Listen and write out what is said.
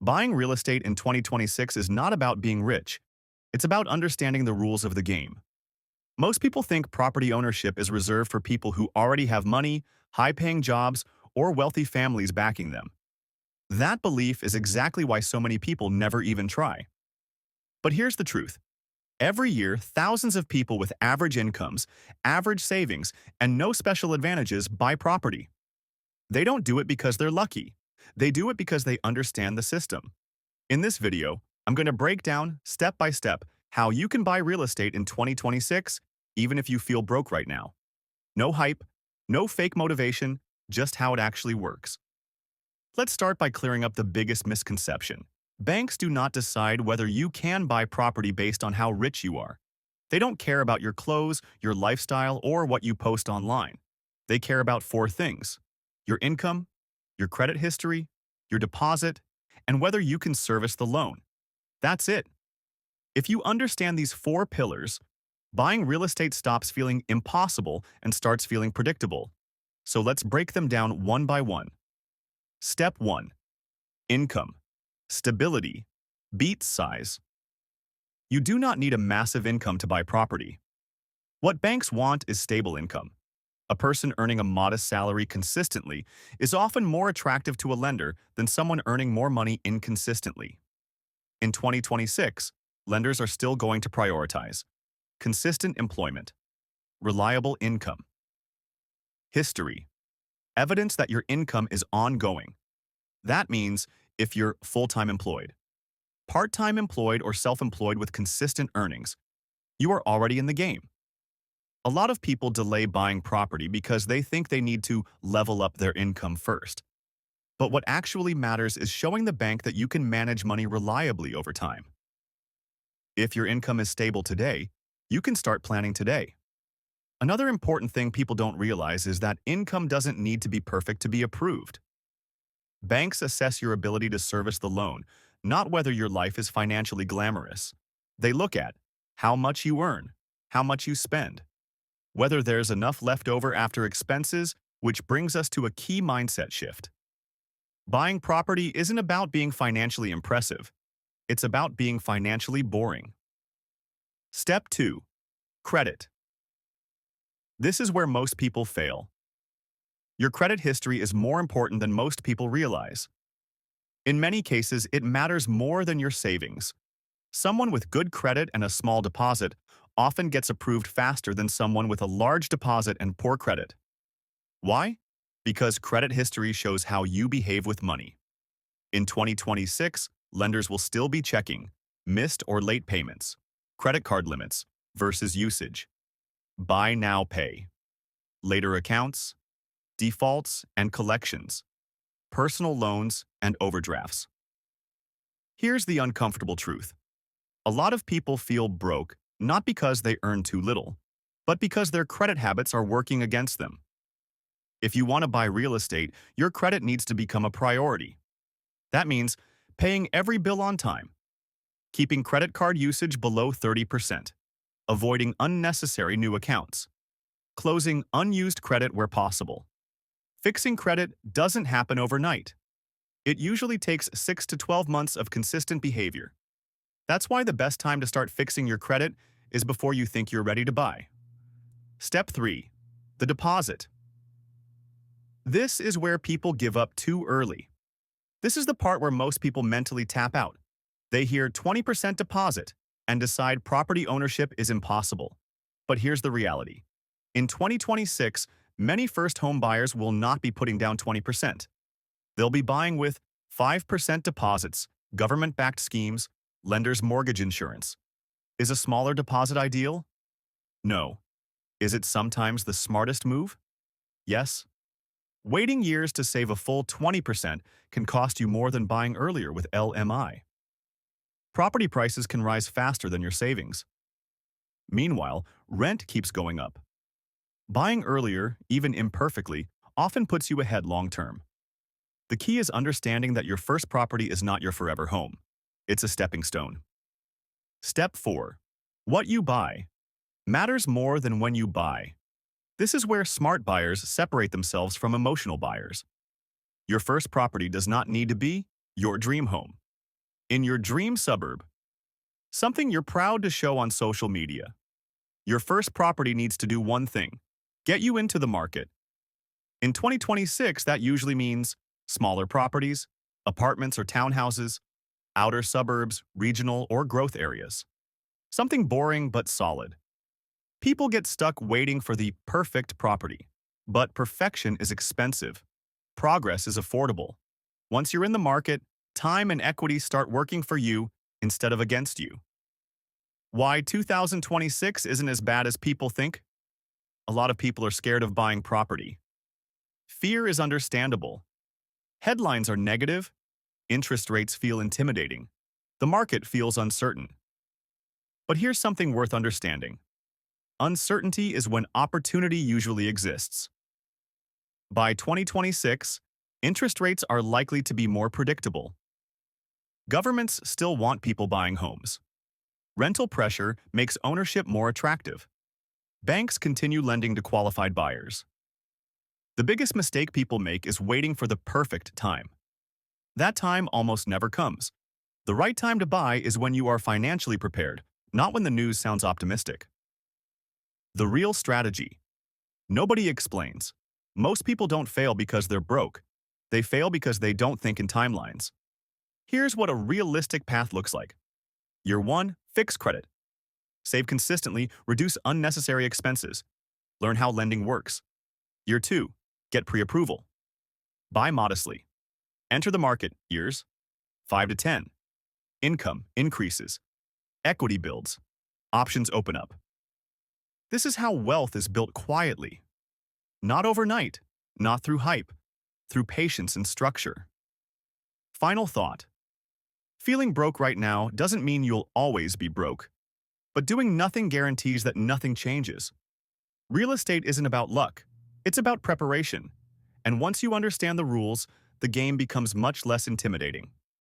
Buying real estate in 2026 is not about being rich. It's about understanding the rules of the game. Most people think property ownership is reserved for people who already have money, high-paying jobs, or wealthy families backing them. That belief is exactly why so many people never even try. But here's the truth. Every year, thousands of people with average incomes, average savings, and no special advantages buy property. They don't do it because they're lucky. They do it because they understand the system. In this video, I'm going to break down, step by step, how you can buy real estate in 2026, even if you feel broke right now. No hype, no fake motivation, just how it actually works. Let's start by clearing up the biggest misconception. Banks do not decide whether you can buy property based on how rich you are. They don't care about your clothes, your lifestyle, or what you post online. They care about four things: your income, your credit history, your deposit, and whether you can service the loan. That's it. If you understand these four pillars, buying real estate stops feeling impossible and starts feeling predictable. So let's break them down one by one. Step 1. Income. Stability. Beats size. You do not need a massive income to buy property. What banks want is stable income. A person earning a modest salary consistently is often more attractive to a lender than someone earning more money inconsistently. In 2026, lenders are still going to prioritize consistent employment, reliable income, history, evidence that your income is ongoing. That means if you're full-time employed, part-time employed, or self-employed with consistent earnings, you are already in the game. A lot of people delay buying property because they think they need to level up their income first. But what actually matters is showing the bank that you can manage money reliably over time. If your income is stable today, you can start planning today. Another important thing people don't realize is that income doesn't need to be perfect to be approved. Banks assess your ability to service the loan, not whether your life is financially glamorous. They look at how much you earn, how much you spend, whether there's enough left over after expenses, which brings us to a key mindset shift. Buying property isn't about being financially impressive. It's about being financially boring. Step 2. Credit. This is where most people fail. Your credit history is more important than most people realize. In many cases, it matters more than your savings. Someone with good credit and a small deposit often gets approved faster than someone with a large deposit and poor credit. Why? Because credit history shows how you behave with money. In 2026, lenders will still be checking missed or late payments, credit card limits versus usage, buy now pay, later accounts, defaults and collections, personal loans and overdrafts. Here's the uncomfortable truth. A lot of people feel broke not because they earn too little, but because their credit habits are working against them. If you want to buy real estate, your credit needs to become a priority. That means paying every bill on time, keeping credit card usage below 30%, avoiding unnecessary new accounts, closing unused credit where possible. Fixing credit doesn't happen overnight. It usually takes 6 to 12 months of consistent behavior. That's why the best time to start fixing your credit is before you think you're ready to buy. Step 3. The deposit. This is where people give up too early. This is the part where most people mentally tap out. They hear 20% deposit and decide property ownership is impossible. But here's the reality. In 2026, many first home buyers will not be putting down 20%. They'll be buying with 5% deposits, government-backed schemes, lender's mortgage insurance. Is a smaller deposit ideal? No. Is it sometimes the smartest move? Yes. Waiting years to save a full 20% can cost you more than buying earlier with LMI. Property prices can rise faster than your savings. Meanwhile, rent keeps going up. Buying earlier, even imperfectly, often puts you ahead long-term. The key is understanding that your first property is not your forever home. It's a stepping stone. Step 4. What you buy matters more than when you buy. This is where smart buyers separate themselves from emotional buyers. Your first property does not need to be your dream home. In your dream suburb, something you're proud to show on social media. Your first property needs to do one thing: get you into the market. In 2026, that usually means smaller properties, apartments or townhouses, outer suburbs, regional or growth areas. Something boring but solid. People get stuck waiting for the perfect property. But perfection is expensive. Progress is affordable. Once you're in the market, time and equity start working for you instead of against you. Why 2026 isn't as bad as people think? A lot of people are scared of buying property. Fear is understandable. Headlines are negative. Interest rates feel intimidating. The market feels uncertain. But here's something worth understanding. Uncertainty is when opportunity usually exists. By 2026, interest rates are likely to be more predictable. Governments still want people buying homes. Rental pressure makes ownership more attractive. Banks continue lending to qualified buyers. The biggest mistake people make is waiting for the perfect time. That time almost never comes. The right time to buy is when you are financially prepared, not when the news sounds optimistic. The real strategy. Nobody explains. Most people don't fail because they're broke. They fail because they don't think in timelines. Here's what a realistic path looks like. Year 1, fix credit. Save consistently, reduce unnecessary expenses. Learn how lending works. Year 2, get pre-approval. Buy modestly. Enter the market, years 5 to 10. Income increases. Equity builds. Options open up. This is how wealth is built quietly. Not overnight, not through hype, through patience and structure. Final thought. Feeling broke right now doesn't mean you'll always be broke. But doing nothing guarantees that nothing changes. Real estate isn't about luck. It's about preparation. And once you understand the rules, the game becomes much less intimidating.